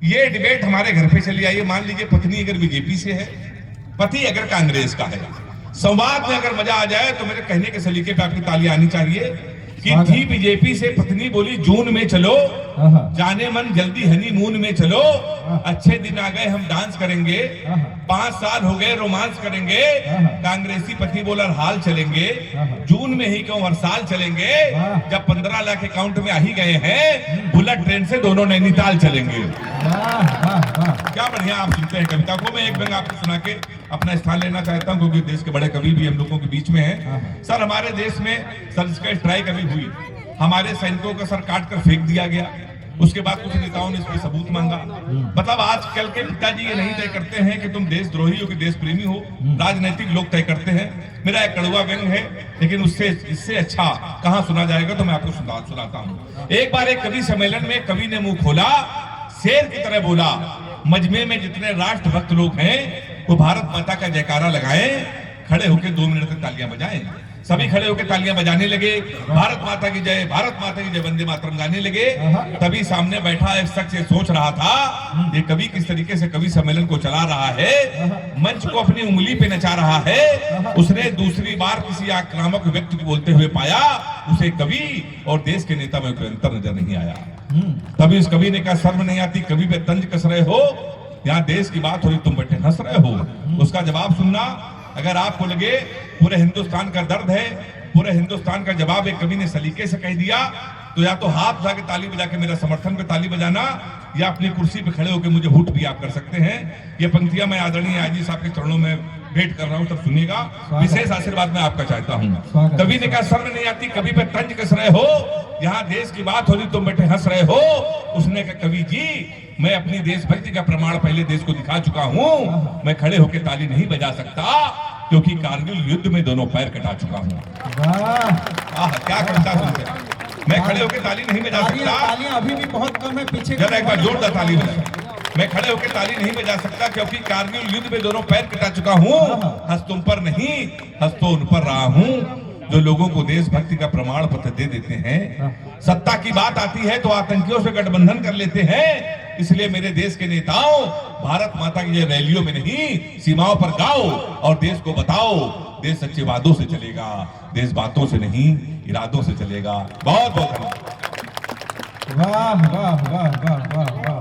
ये डिबेट हमारे घर पे चली आई है। मान लीजिए पत्नी अगर बीजेपी से है, पति अगर कांग्रेस का है, संवाद में अगर मजा आ जाए तो मेरे कहने के सलीके पे आपकी ताली आनी चाहिए कि थी बीजेपी से, पत्नी बोली जून में चलो, जाने मन जल्दी हनीमून में चलो, अच्छे दिन आ गए हम डांस करेंगे, 5 साल हो गए रोमांस करेंगे, कांग्रेसी पति बोला हाल चलेंगे, जून में ही क्यों हर साल चलेंगे, जब 15 लाख अकाउंट में आ ही गए हैं, बुलेट ट्रेन से दोनों नैनीताल चलेंगे। क्या बढ़िया आप सुनते हैं कविता को। मैं एक व्यंग आपको सुना के अपना स्थान लेना चाहता हूं, क्योंकि देश के बड़े कवि भी हम लोगों के बीच में हैं। सर, हमारे देश में सर्जिकल स्ट्राइक अभी हुई, हमारे सैनिकों का सर काट कर फेंक दिया गया, उसके बाद कुछ नेताओं ने इसमें सबूत मांगा। मतलब आजकल के पिताजी ये नहीं तय करते हैं कि तुम देशद्रोही हो कि देश प्रेमी हो, राजनीतिक लोग तय करते हैं। मेरा एक कड़वा व्यंग है, लेकिन उससे इससे अच्छा कहां सुना जाएगा, तो मैं आपको सुनाता हूं। एक बार एक कवि सम्मेलन में कवि ने मुंह खोला, शेर की तरह बोला, मजमे में जितने राष्ट्रभक्त लोग हैं वो भारत माता का जयकारा लगाएं, खड़े होकर 2 मिनट तक तालियां बजाएं। सभी खड़े होकर तालियां बजाने लगे, भारत माता की जय, भारत माता की जय, वंदे मातरम गाने लगे। तभी सामने बैठा एक शख्स ये सोच रहा था, ये कवि किस तरीके से कवि सम्मेलन को चला रहा है, मंच को अपनी उंगली पे नचा रहा है। उसने दूसरी बार किसी आक्रामक व्यक्ति को बोलते हुए पाया, उसे कवि और देश के नेता में कोई अंतर नजर नहीं आया। तभी उस कवि ने कहा, शर्म नहीं आती, कवि पे तंज कस रहे हो, यहाँ देश की बात हो रही तुम बैठे हंस रहे हो। उसका जवाब सुनना, अगर आपको लगे पूरे हिंदुस्तान का दर्द है, पूरे हिंदुस्तान का जवाब एक कवि ने सलीके से कह दिया, तो या तो हाथ उठा के ताली बजा के मेरा समर्थन पे ताली बजाना, या अपनी कुर्सी पे खड़े होकर मुझे हुट भी आप कर सकते हैं। ये पंक्तियां मैं आदरणीय आजी साहब के चरणों में भेंट कर रहा हूं, सब सुनिएगा, विशेष आशीर्वाद मैं आपका चाहता हूं। कवि ने कहा, शर्म नहीं आती, कवि पे तंज कस रहे हो, यहाँ देश की बात हो रही तुम बैठे हंस रहे हो। उसने कहा, कवि जी मैं अपनी देशभक्ति का प्रमाण पहले देश को दिखा चुका हूं, मैं खड़े होकर ताली नहीं बजा सकता, क्योंकि कारगिल युद्ध में दोनों पैर कटा चुका हूं। क्या कविता सुनते हैं। मैं खड़े होकर ताली नहीं बजा सकता, तालियां अभी भी बहुत कम है, पीछे जरा एक बार जोरदार ताली बजाएं। मैं खड़े होकर ताली नहीं बजा सकता, क्योंकि कारगिल युद्ध में दोनों पैर कटा चुका हूं। हंस तुम पर नहीं, हंस तो उन पर रहा हूं जो लोगों को देशभक्ति का प्रमाण पत्र दे देते हैं। सत्ता की बात आती है तो आतंकियों से गठबंधन कर लेते हैं। इसलिए मेरे देश के नेताओं, भारत माता की जय रैलियों में नहीं, सीमाओं पर गाओ और देश को बताओ, देश सच्चे वादों से चलेगा, देश बातों से नहीं इरादों से चलेगा। बहुत बहुत धन्यवाद। वाह वाह वाह वाह वाह वाह।